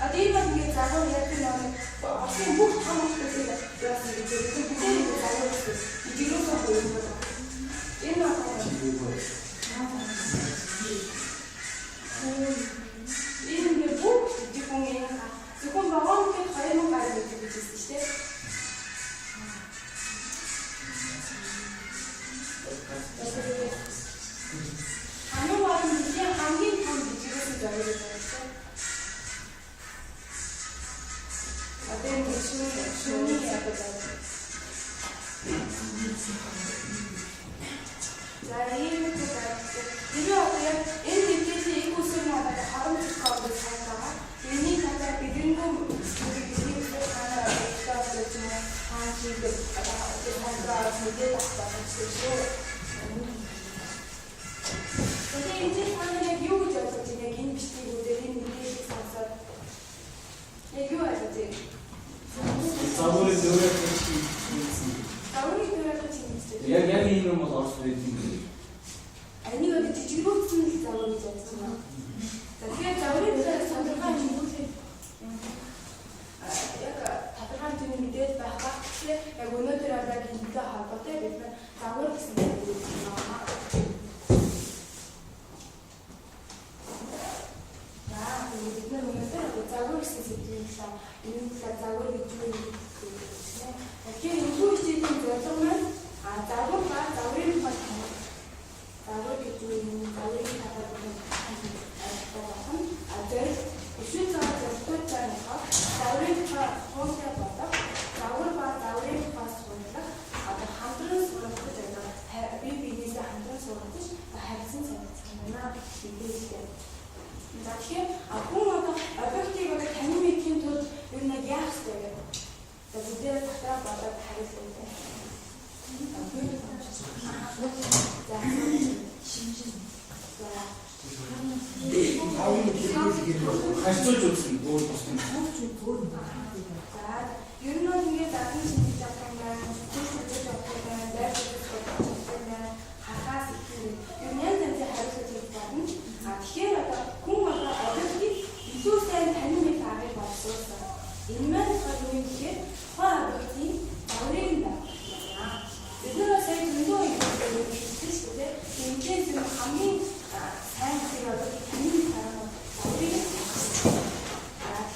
Один бол ингэ загвар ярьдаг нэг осын бүх том хүмүүсийг яасан гэж хэлсэн. Бүгд ингэ загвар гэсэн. Идэгнээс хойш байна. Энэ энэ бүх диконгийн зөвхөн багоонууд 2000 гаруй гэж хэлсэн шүү дээ. Хамгийн гол нь хамгийн том бичгээс зориулж байна. Один шүүний яадаг. За ийм тэгээд энэ мэдээлэл их үсэг надад харамсалтай болж байгаа. Энийг надад бидэнгүү мэдээлэл ханаа өгч юм хаан хийдэг ханаа мэдээлэл авах шүү. Тэгээд энэ хаана юу гэж бодож байна? Энэ бичлэгүүдээр энэ мэдээллийг сонсоод яг юу асууж байна? Загварын дөрөв хийсэн. Загварын дөрөв хийсэн. Яг ийм юм бол орс байдаг юм. Энийг одоо жижигрүүлсэн загвар гэж бодсон байна. Тэгэхээр загварын дөрөв тодорхой хэмжээтэй яг тодорхой хэмжээний мэдээлэл байх ба тэгэхээр яг өнөөдөр одоо гинтэй холбоотой бид загвар гэсэн үг байна. Бид нар өнөөдөр загвар гэсэн сэдвийн талаар энэ загвар гэж юу юм бэ? Тэгэхээр энэ үеийн зорилго маань загвар ба загварын хол загвар гэж юу юм? Загварын талаар зөв ишүү цаа зөвхөн цаанах загварын хоолой бодох загвар ба загварын хол сурлах одоо хамтран сурах гэж байна. Би биенээсээ хамтран сурах гэж харьцан санагдсан байна. Бидээ тэгэхээр хүн одоо объектыг одоо тань мэдхийн тулд юу нэг яах ёстой вэ? За бидээ татаа бодоод хариулсан юм. Хашиж үзсэн өөр босны. За ер нь бол ингээд дахин шинжиж авах юм байна. Шинжиж авах юм байна. Дайрч авах юм байна. Хахаас ихээр ер нь янз янзын хариулт хийж байна. Тэгэхээр одоо хүн одоо объектыг илүү сайн танин мэт аргыг боловсруулсан. Энэ маань юу юм гэхээр хоо объектыг загварын дагуулна. Бид нар сайн зөндөө юм хэлсэн шүү дээ. Эндээс юм хамгийн сайн зүйл одоо танин мэт арга загварыг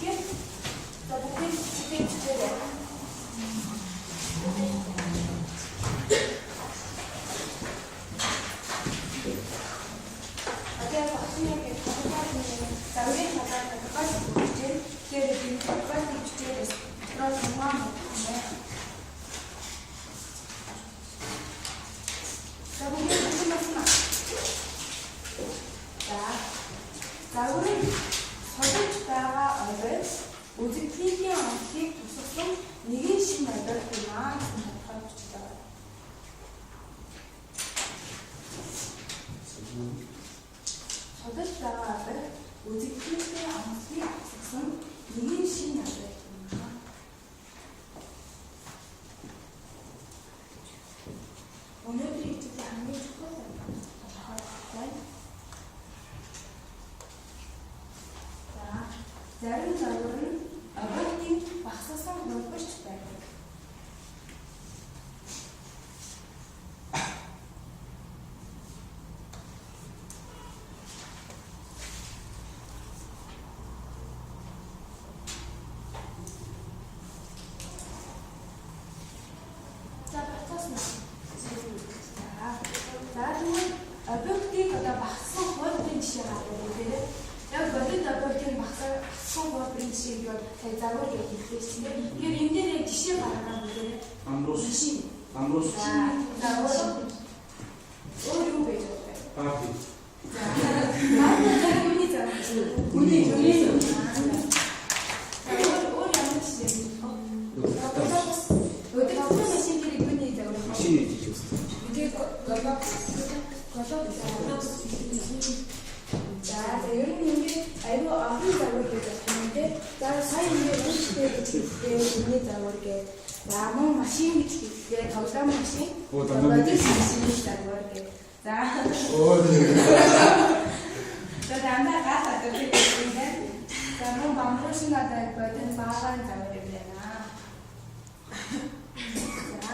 тэгэхээр за бүгд чигээр загварын содож байгаа объект үзэгдлийн онцлог тусгасан нэгэн шин объект юм аа гэсэн тодорхой бичиж байгаа. Содож байгаа объект үзэгдлийн онцлог тусгасан нэгэн шин объект юм аа. Өнөөдөр ихтэй хамгийн чухал тодорхой байна. Зарим загвар нь объектын багсасан хурдгч байдаг. За процесс нь тэгвэл объектыг одоо багссан хурдгийн жишээ гаргах гэдэг. Яг бодит объектын багссан хурдгийн жишээг бол сая загвар гэж хэлсэн. Тэгэхээр энэ дээр яг жишээ гаргаад үзээрэй. Амрус. Загвар. Өөр юу гэж байна? Парти. Үний загвар. Үний. Өөр ямар жишээ? Машины хийж үзсэн. Тэгээд за ер нь ингээд аюу ахын загвар гэж байна те. За сая ингээд үүстэй гэж хэлдэг миний загвар гэж. За мөн машин гэж хэлдэг тоглоом машин. Загвар гэж. За. За дандаа гатаа одоо тийм. За мөн бамбуушин надад бодит баагаан загвар юм байна. За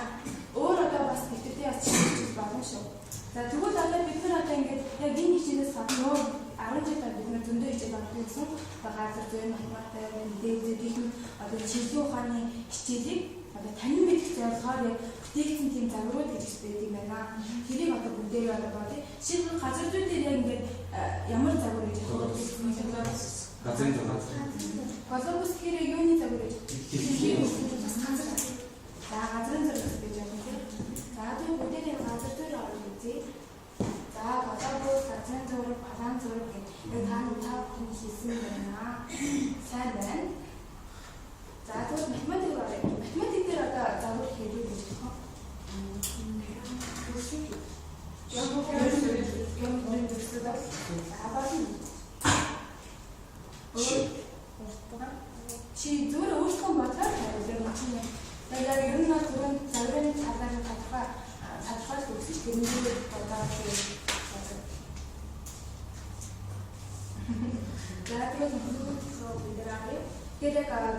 өөр одоо бас хэвтэртэй бас хийж болно шүү. За тэгвэл одоо бид нар одоо ингээд яг энэ хичээлээс гадна 10 жил бид нар зөндөө хичээл авах гэсэн газар зүйн математик, дээд одоо чиглэлийн ухааны хичээлийг одоо танин мэдэх зорилгоор яг бүтээгдсэн тийм загварууд гэж байдаг юм байна. Тэрийг одоо бүгдээ одоо бодъё. Жишээлбэл газар зүй дээр яг ингээд ямар загвар гэж хэлдэг юм бэ? Газрын загвар. Колумбус гэхээр юуны загвар гэж хэлдэг? За газрын загвар гэж байна тийм. За тэгээд бүгдээ газар зүйр орох үзье. За колумбус, газрын загвар, палан загвар гэх яг та бүхэн хийсэн байна. Сайн байна. За тэгвэл математик оръё. Математик дээр одоо загвар хийдэг гэж байна. Чи зүгээр өөрсдөө бодлоо хариулна чинь. Тэгээд ер нь түрүүн загварын талаар тодорхойлж өгсөн чинь тэрнээ бодоод тэгээд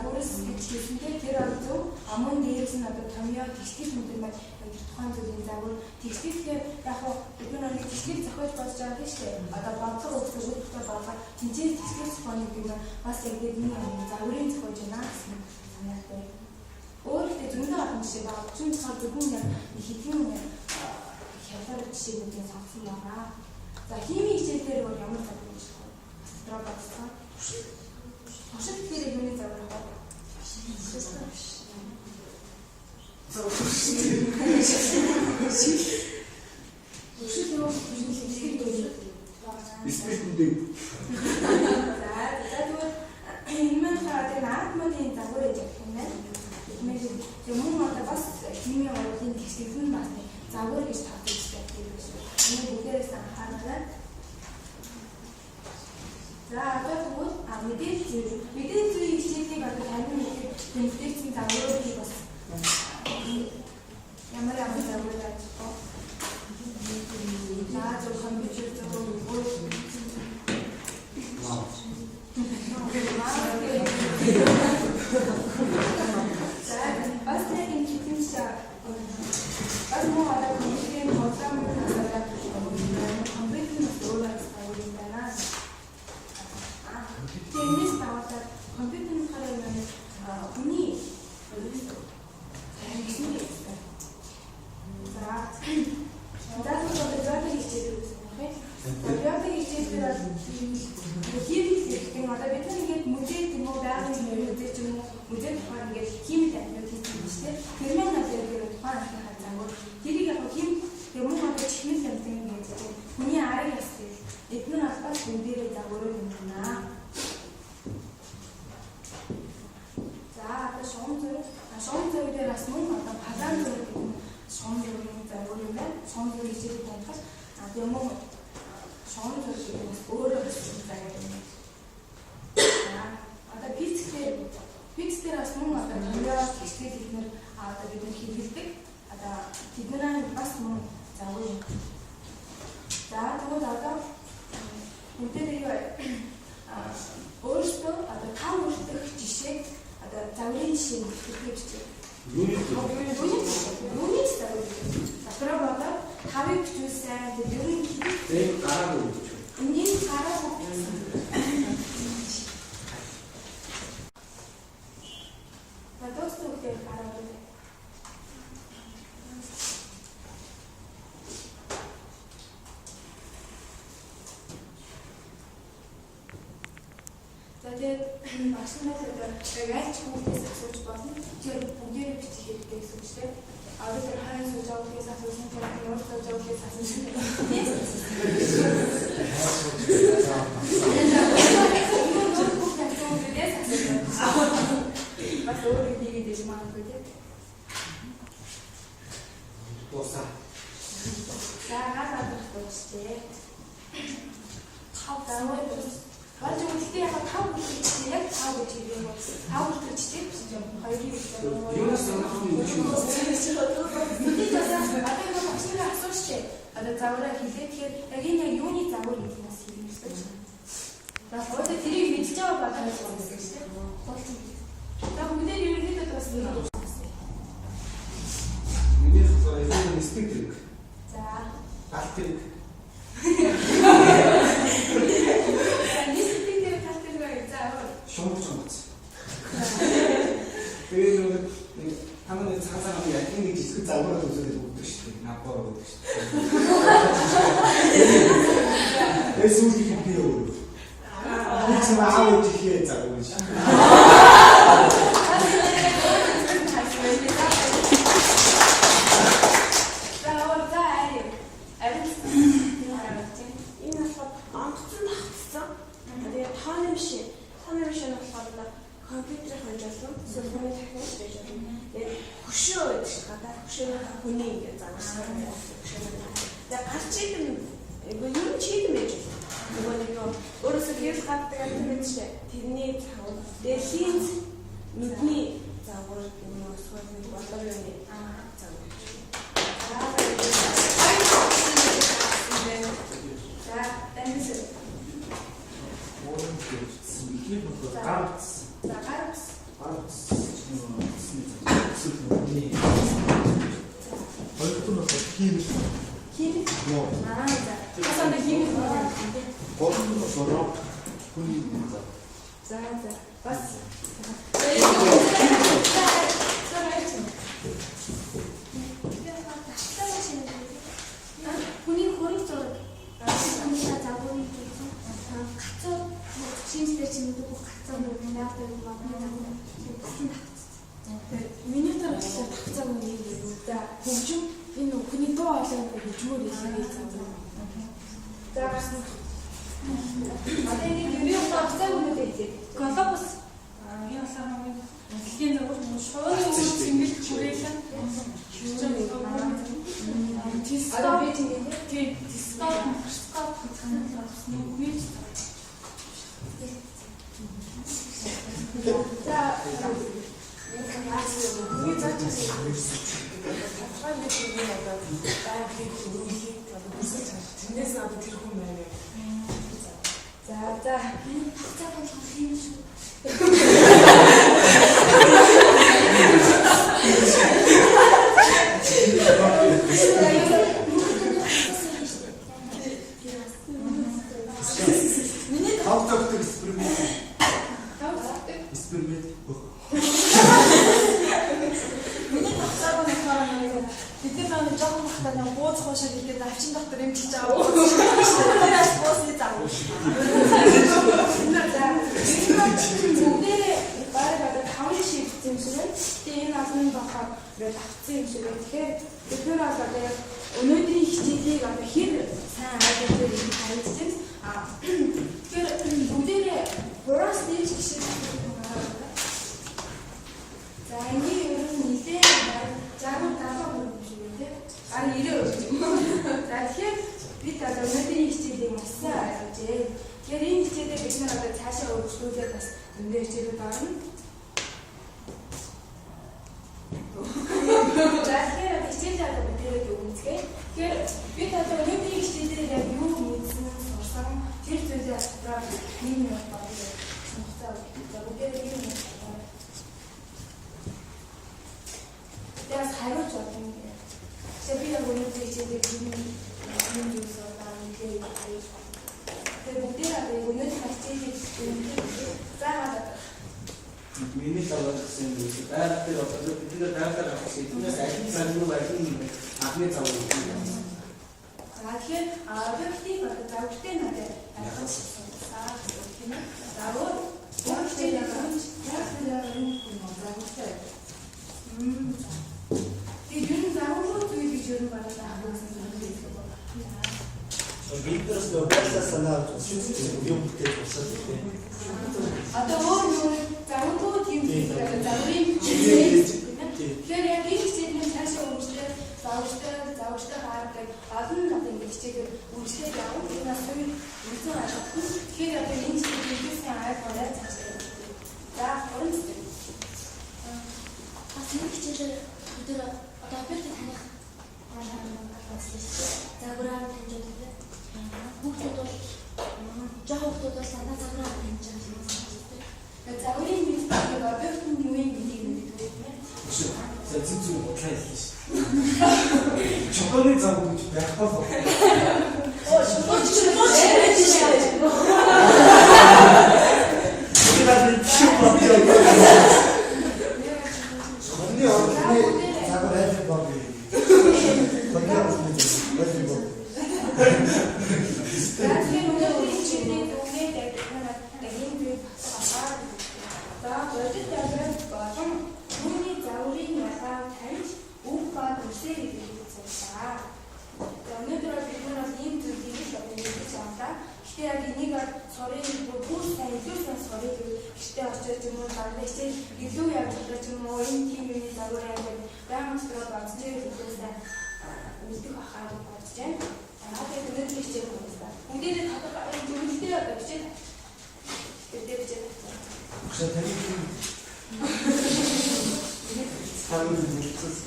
бүрс гэж хэлсэнтэй тэр одоо амун дээрээс нь одоо томьёо текстиль мөдөр маань тухайн зүйлийн загвар текстильээр яг бид нар нэг текстиль зохиож болж байгаа тийм шүү дээ. Одоо бодлого өгсөн үүрэгтэй болгоод тэнцээ текстиль зохионыг бид бас яг бидний загварын зохиож байна гэсэн санаатай. Өөрөөр зөндөө олон жишээ байгаа. Өчигдөр цааш зөвхөн яг хэдэн хялбар жишээнүүдийн сонгосон байгаа. За химийн хичээлээр бол ямар загвар гэж байна? Астробатсан. Ашиг дээр юуны загвар байна? Испэшгүй. За тэгвэл энэ маань наадмын загвар гэж байна. Мөн одоо бас химийн урлагийн текстиль бас загвар гэж тавьж байдаг юм шүү. Энэ бүгдээрээс анхаарал. За одоо тэгвэл мэдээлэл зүйн хичээлийг одоо танин мэдээлсэн загваруудыг бас ямар загвар байж байгаа. За зөвхөн бичиж бас нэг юм хэлсэн бас мөн одоо компьютерийн програмыг хасаад компьютерийн өөрөөс тавьж байна. Тэрнээс таваад компьютерийн хараа юм хүний Одоо тэрийг мэдж байгаа бол ойлгох юм гэсэн шүү дээ. За бүгдээр ерөнхийдөө тусна. Миний зөвхөн стик хэрэг. За. Галт хэрэг. Нисэлтээр талтэр за. Шумч шумц. Тэгээд нэг хамгийн цаазаа нэг яг нэг жижиг загвараа үзүүлээд өгдөг шүү дээ. Напор өгдөг шүү дээ. Эсвэл би юу? Би ч аав чихээ загвар шүү. Компьютерийн хонжолсон сүлмийн техник гэж байна. Тэгээд хөшөө гэдэг шиг гадаа хөшөө хүний ингэ загварсан хөшөө. Тэгээд гарч идэм юу ч хийм байж байна. Нөгөө нэг өөрөөсөө гэрэл гаддаг юм чинь тэрний цав дэлхийн нүдний загвар юм уу эсвэл нэг болоо юм загвар. За тэнцээ. Ганц. За гарц. Хоёрдугаар нь хийм. Хийм. Ноо. За. Тасанд хийм байна. Гол сороо хүний за. За. Бас. Хүний хөрөг зураг. Хүний загварын гэсэн. Гацуу шинжлэх чимдэг гацуу наадаг магнитик. Миний тарах тавцаг нь юм уу? За хөгжим энэ хүний дуу хоолойг хөгжмөр хэлээ зам. За гарсан. Одоо энэ юу тавцаг үнэтэй хэлээ. Глобус. Энэ асаа хамгийн дэлхийн загвар шуурын үйл зэмбэл хүрээлэн. Одоо би тийм дископ гэсэн авсан юм уу? За. Миний заач хаадаг юм одоо байгалийн үеийг одоо бүсэж чад. Тэндээс надад тэр хүн байна. За. Энэ тавцаг болох юм шүү. Миний тавцаг эксперимент. Эксперимент. Миний тавцаг нь болохоор бид нар нэг жоохон бахтаа нэг бууз хоошоо гэдэг авчин доктор юм хийж байгаа. Тэрээс боосны зам. Бүгдээ бараг одоо 5 шигдсэн юм шиг байна. Тэгээ энэ олон бахаар ингээд авцсан юм шиг байна. Тэгэхээр бид нар бол одоо яг өнөөдрийн хичээлийг одоо хэр сайн ойлгох вэ гэж харж байна. Тэгэхээр бүгдээ хураас дэж гişиг байна. За энэ ер нь нэлээд 60-70% юм шиг байна тийм. Ара 90%. За тэгэхээр бид одоо өнөөдрийн хичээлийг маш сайн ойлгожээ. Тэгэхээр энэ хичээлээ бид нар одоо цаашаа өргөжлүүлээд бас өндөр хичээлүүд орно. За тэгэхээр хичээлээ одоо бидээ өгнөцгөө. Тэгэхээр бид одоо өнөөдрийн хичээлээр яг юу мэдсэн сурсан тэр зүйлээ одоо нэг минут бодлоо сонирхолтой. За бүгдээ нэг минут. Яс хариуч болно. Тэгэхээр би яг өнөөдрийн хичээлээр юм зүйлсээ нэлээд хайж. Тэгээ бүгдээ одоо өнөөдрийн хичээлийг заагаад Миний тавцаг гэсэн юм. Байгаль дээр одоо бид нар байгаль авах хэднээс ажил сандруу ажил анхны цав үү. За тэгэхээр объектив одоо завжтай надад ойлгох тийм ээ. За өөрөөр яг юм завжтай. Тэгээд юу заавал зүйл гэж юу байна гэсэн юм байна. Викторс добрался санаа юм бүтээл болсон тийм. Одоо өөр заавал тийм загварын тэгэхээр яг энэ хичээлийн цаашаа үргэлжлээд завжтай гаргадаг олон одоо ингэ хичээгээр үргэлжлээд явах энэ асууж үзэн ажиллах. Тэгэхээр одоо энэ хичээлийн сайн ойлгоорой цаашаа. За уран зэвсэг. Бас нэг хичээлээр өдөр одоо объектыг таних загвараар таньж өгдөг. Хүүхдүүд бол жоохон хүүхдүүд бол шоколадны цаг гэж байхгүй бол. 우리가 치우고 언니 언니 자꾸 해줄 법이 건강 수준 해줄 법. 나중에 문제들이 질문이 동네 대기는 아빠 나 어쨌든 좀 문이 자우리 약간 달지 오빠 글쎄이 되겠다. 오늘들어 비교나 인도 기술이 되지 않다. 시대하기 니가 소리를 보고 사이즈는 소리를 시대 어쩌면 말레시 이도야 좀 모임 팀이 자고야 돼. 그러면서 박스를 듣고서 우리가 하고 봤지. 나한테 그런 게 있지 않았어. 우리를 다들 빨리 좀 시대가 없지. 그때 혹시 되게 사람들이 있었어.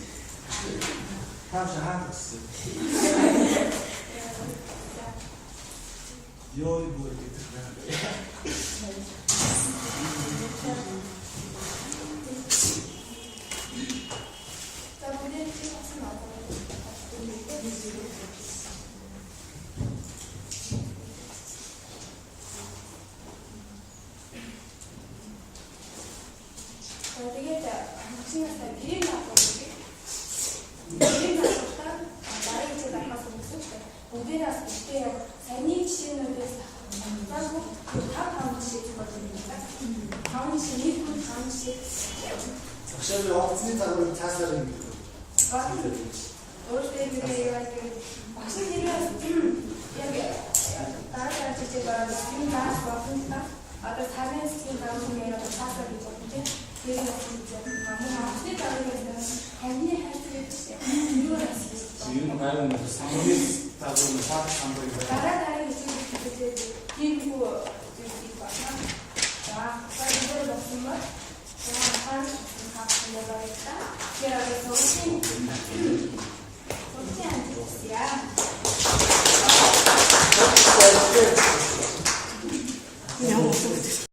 다시 하겠어. 여기 뭐 이렇게 들어가는 자, 우리 찍어서 나가요. 되게 신났어요. 미리 나왔거든요. 미리 나왔다. 나를 이제 나가서 있었대. 무대라서 그때요. 생일 치는 데서 하고 다 다음 시에 주거든요. 다음 시 미국 다음 시. 혹시 어떻게 자살은 어릴 때 내가 막상 일어나서 여기 나한테 제가 지금 나와서 왔으니까 아까 4년 지금 나오는 애가 자살이거든요. 그래서 진짜 너무 아프다고 해서 언니 할 수 있어요. 일어났어요. 지금 말은 상비스타고는 파트 상비가 나라다리 지금 그리고